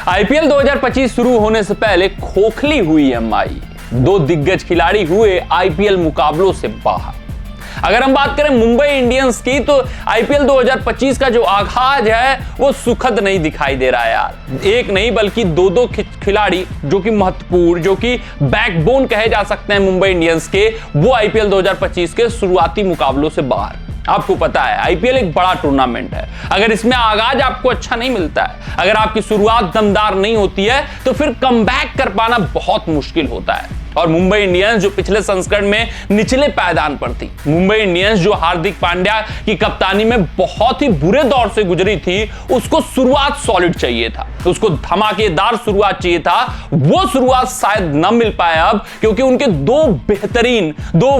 IPL 2025 शुरू होने से पहले खोखली हुई एमआई, दो दिग्गज खिलाड़ी हुए आईपीएल मुकाबलों से बाहर। अगर हम बात करें मुंबई इंडियंस की, तो आईपीएल 2025 का जो आगाज है वो सुखद नहीं दिखाई दे रहा है यार। एक नहीं बल्कि दो खिलाड़ी जो कि महत्वपूर्ण, जो कि बैकबोन कहे जा सकते हैं मुंबई इंडियंस के, वो आईपीएल 2025 के शुरुआती मुकाबलों से बाहर। आपको पता है आईपीएल एक बड़ा टूर्नामेंट है, अगर इसमें आगाज आपको अच्छा नहीं मिलता है, अगर आपकी शुरुआत दमदार नहीं होती है, तो फिर कमबैक कर पाना बहुत मुश्किल होता है। और मुंबई इंडियंस जो पिछले संस्करण में निचले पायदान पर थी, मुंबई इंडियंस जो हार्दिक पांड्या की कप्तानी में बहुत ही बुरे दौर से गुजरी थी, उसको शुरुआत सॉलिड चाहिए था, उसको धमाकेदार शुरुआत चाहिए था। वो शुरुआत शायद न मिल पाया अब, क्योंकि उनके दो बेहतरीन, दो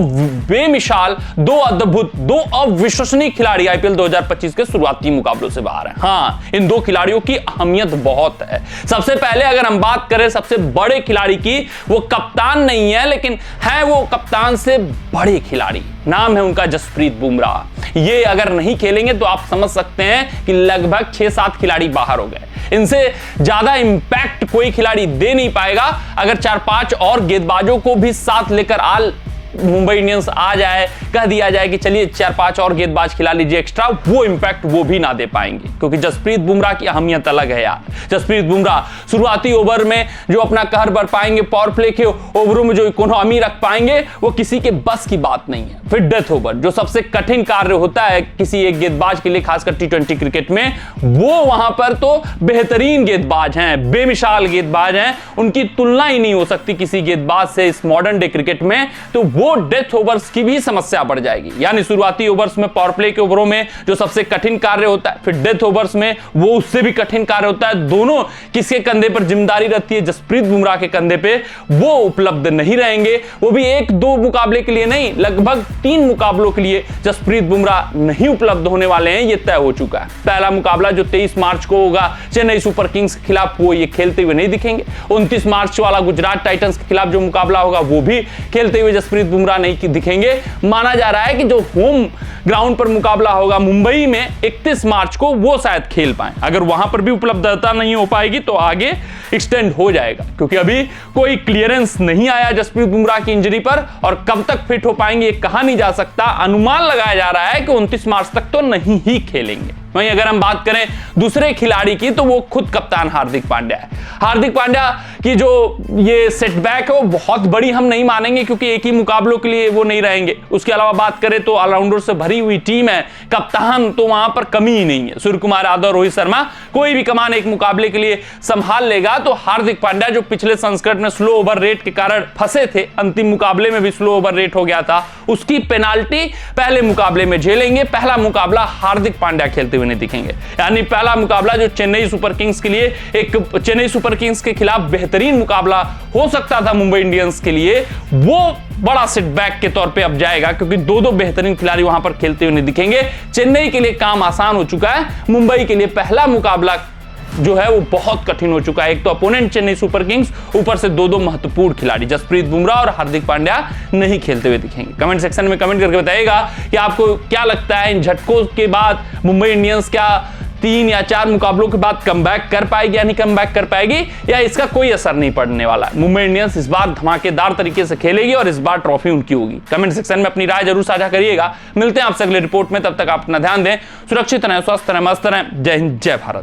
बेमिसाल, दो अद्भुत, दो अविश्वसनीय खिलाड़ी आईपीएल 2025 के शुरुआती मुकाबलों से बाहर हैं। हाँ, इन दो खिलाड़ियों की अहमियत बहुत है। सबसे पहले अगर हम बात करें सबसे बड़े खिलाड़ी की, वो कप्तान नहीं है, लेकिन है वो कप्तान से बड़े खिलाड़ी। नाम है उनका जसप्रीत बुमराह। ये अगर नहीं खेलेंगे तो आप समझ सकते हैं कि लगभग 6-7 खिलाड़ी बाहर हो गए। इनसे ज्यादा इंपैक्ट कोई खिलाड़ी दे नहीं पाएगा। अगर 4-5 और गेंदबाजों को भी साथ लेकर मुंबई इंडियंस आ जाए, कह दिया जाए कि चलिए 4-5 और गेंदबाज खिला लीजिए एक्स्ट्रा, वो इंपैक्ट वो भी ना दे पाएंगे, क्योंकि जसप्रीत बुमराह की अहमियत अलग है यार। जसप्रीत बुमराह शुरुआती ओवर में जो अपना कहर बर पाएंगे, पावर प्ले के ओवरों में जो इकोनॉमी रख पाएंगे, वो किसी के बस की बात नहीं है। फिर डेथ ओवर, जो सबसे कठिन कार्य होता है किसी एक गेंदबाज के लिए, खासकर T20 क्रिकेट में, वो वहां पर तो बेहतरीन गेंदबाज हैं, बेमिसाल गेंदबाज हैं, उनकी तुलना ही नहीं हो सकती किसी गेंदबाज से इस मॉडर्न डे क्रिकेट में। तो वो डेथ ओवर्स की भी समस्या बढ़ जाएगी, यानी शुरुआती ओवर्स में, पावर प्ले के ओवरों में जो सबसे कठिन कार्य होता है, फिर डेथ ओवर्स में वो उससे भी कठिन कार्य होता है। दोनों किसके कंधे पर जिम्मेदारी रहती है? जसप्रीत बुमराह के कंधे पे। वो उपलब्ध नहीं रहेंगे, वो भी 1-2 मुकाबले के लिए नहीं, लगभग 3 मुकाबलों के लिए जसप्रीत बुमराह नहीं उपलब्ध होने वाले हैं, ये तय हो चुका है। पहला मुकाबला जो 23 मार्च को होगा चेन्नई सुपर किंग्स के खिलाफ, वो ये खेलते हुए नहीं दिखेंगे। 29 मार्च वाला गुजरात टाइटंस के खिलाफ जो मुकाबला होगा, वो भी खेलते हुए जसप्रीत बुमराह नहीं दिखेंगे। माना जा रहा है कि जो होम ग्राउंड पर मुकाबला होगा मुंबई में 31 मार्च को, वो शायद खेल पाए। अगर वहां पर भी उपलब्धता नहीं हो पाएगी तो आगे एक्सटेंड हो जाएगा, क्योंकि अभी कोई क्लियरेंस नहीं आया जसप्रीत बुमराह की इंजरी पर, और कब तक फिट हो पाएंगे ये कहा नहीं जा सकता। अनुमान लगाया जा रहा है कि 29 मार्च तक तो नहीं ही खेलेंगे। वहीं अगर हम बात करें दूसरे खिलाड़ी की, तो वो खुद कप्तान हार्दिक पांड्या है। हार्दिक पांड्या की जो ये सेटबैक है वो बहुत बड़ी हम नहीं मानेंगे, क्योंकि एक ही मुकाबलों के लिए वो नहीं रहेंगे। उसके अलावा बात करें तो ऑलराउंडर से भरी हुई टीम है, कप्तान तो वहां पर कमी ही नहीं है। सूर्यकुमार यादव, रोहित शर्मा, कोई भी कमान एक मुकाबले के लिए संभाल लेगा। तो हार्दिक पांड्या जो पिछले संस्करण में स्लो ओवर रेट के कारण फंसे थे, अंतिम मुकाबले में भी स्लो ओवर रेट हो गया था, उसकी पेनाल्टी पहले मुकाबले में झेलेंगे। पहला मुकाबला हार्दिक पांड्या खेलते हुए नहीं दिखेंगे, यानी पहला मुकाबला जो चेन्नई सुपर किंग्स के लिए, एक चेन्नई सुपर किंग्स के खिलाफ बेहतरीन मुकाबला हो सकता था मुंबई इंडियंस के लिए, वो बड़ा सेटबैक के तौर पे अब जाएगा, क्योंकि दो बेहतरीन खिलाड़ी वहां पर खेलते हुए नहीं दिखेंगे। चेन्नई के लिए काम आसान हो चुका है, मुंबई के लिए पहला मुकाबला जो है वो बहुत कठिन हो चुका है। एक तो अपोनेंट चेन्नई सुपर किंग्स, ऊपर से दो महत्वपूर्ण खिलाड़ी जसप्रीत बुमराह और हार्दिक पांड्या नहीं खेलते हुए दिखेंगे। कमेंट सेक्शन में कमेंट करके बताइएगा कि आपको क्या लगता है, इन झटकों के बाद मुंबई इंडियंस क्या 3 या 4 मुकाबलों के बाद कमबैक कर पाएगी या नहीं कमबैक कर पाएगी, या इसका कोई असर नहीं पड़ने वाला। मुंबई इंडियंस इस बार धमाकेदार तरीके से खेलेगी और इस बार ट्रॉफी उनकी होगी। कमेंट सेक्शन में अपनी राय जरूर साझा करिएगा। मिलते हैं आपसे अगले रिपोर्ट में, तब तक आप अपना ध्यान दें, सुरक्षित रहें, स्वस्थ रहें, मस्त रहें। जय हिंद, जय भारत।